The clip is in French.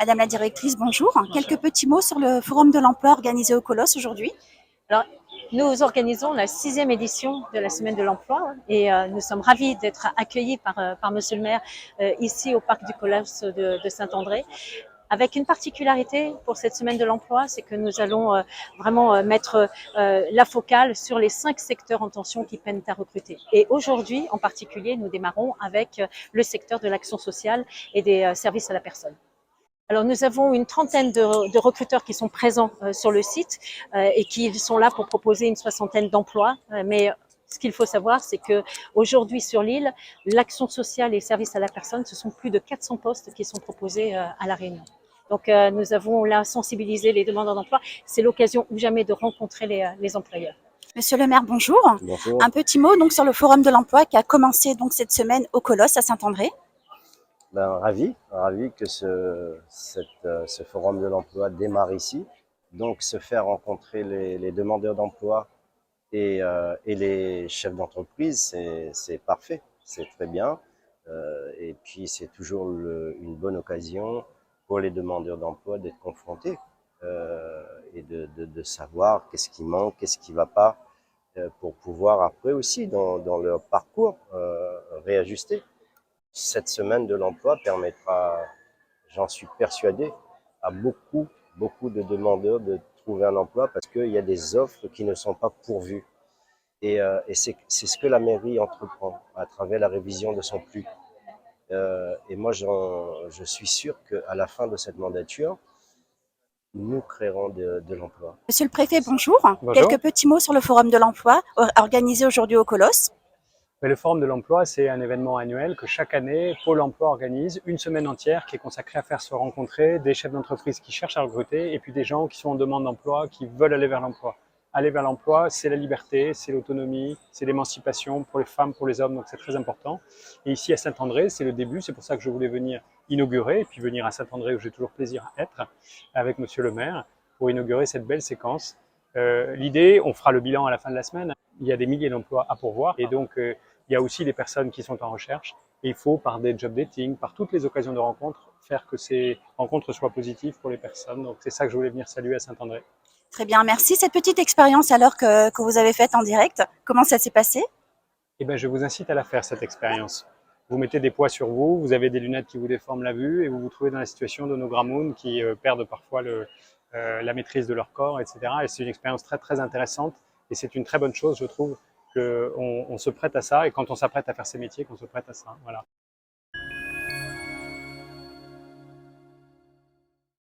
Madame la directrice, bonjour. Quelques petits mots sur le forum de l'emploi organisé au Colosse aujourd'hui. Alors, nous organisons la 6e édition de la Semaine de l'Emploi et nous sommes ravis d'être accueillis par Monsieur le maire ici au parc du Colosse de Saint-André. Avec une particularité pour cette Semaine de l'Emploi, c'est que nous allons vraiment mettre la focale sur les 5 secteurs en tension qui peinent à recruter. Et aujourd'hui, en particulier, nous démarrons avec le secteur de l'action sociale et des services à la personne. Alors, nous avons une trentaine de recruteurs qui sont présents sur le site et qui sont là pour proposer une soixantaine d'emplois. Mais ce qu'il faut savoir, c'est qu'aujourd'hui sur l'île, l'action sociale et les services à la personne, ce sont plus de 400 postes qui sont proposés à La Réunion. Donc, nous avons là sensibilisé les demandeurs d'emploi. C'est l'occasion ou jamais de rencontrer les employeurs. Monsieur le maire, bonjour. Bonjour. Un petit mot donc sur le forum de l'emploi qui a commencé donc cette semaine au Colosse à Saint-André. Ravi que ce forum de l'emploi démarre ici. Donc, se faire rencontrer les demandeurs d'emploi et les chefs d'entreprise, c'est parfait, c'est très bien. Et puis, c'est toujours une bonne occasion pour les demandeurs d'emploi d'être confrontés et de savoir qu'est-ce qui manque, qu'est-ce qui ne va pas, pour pouvoir après aussi, dans leur parcours, réajuster. Cette semaine de l'emploi permettra, j'en suis persuadé, à beaucoup de demandeurs de trouver un emploi parce qu'il y a des offres qui ne sont pas pourvues. Et c'est ce que la mairie entreprend à travers la révision de son PLU. Et moi, je suis sûr qu'à la fin de cette mandature, nous créerons de l'emploi. Monsieur le préfet, bonjour. Bonjour. Quelques petits mots sur le forum de l'emploi organisé aujourd'hui au Colosse. Le Forum de l'emploi, c'est un événement annuel que chaque année, Pôle emploi organise une semaine entière qui est consacrée à faire se rencontrer des chefs d'entreprise qui cherchent à recruter et puis des gens qui sont en demande d'emploi, qui veulent aller vers l'emploi. Aller vers l'emploi, c'est la liberté, c'est l'autonomie, c'est l'émancipation pour les femmes, pour les hommes, donc c'est très important. Et ici à Saint-André, c'est le début, c'est pour ça que je voulais venir inaugurer et puis venir à Saint-André où j'ai toujours plaisir à être avec Monsieur le maire pour inaugurer cette belle séquence. L'idée, on fera le bilan à la fin de la semaine, il y a des milliers d'emplois à pourvoir et donc il y a aussi des personnes qui sont en recherche et il faut, par des job dating, par toutes les occasions de rencontres, faire que ces rencontres soient positives pour les personnes. Donc c'est ça que je voulais venir saluer à Saint-André. Très bien, merci. Cette petite expérience alors que vous avez faite en direct, comment ça s'est passé? Eh bien, je vous incite à la faire, cette expérience. Vous mettez des poids sur vous, vous avez des lunettes qui vous déforment la vue et vous vous trouvez dans la situation de nos gramounes qui perdent parfois la maîtrise de leur corps, etc. Et c'est une expérience très, très intéressante et c'est une très bonne chose, je trouve, qu'on se prête à ça et quand on s'apprête à faire ces métiers, qu'on se prête à ça. Voilà.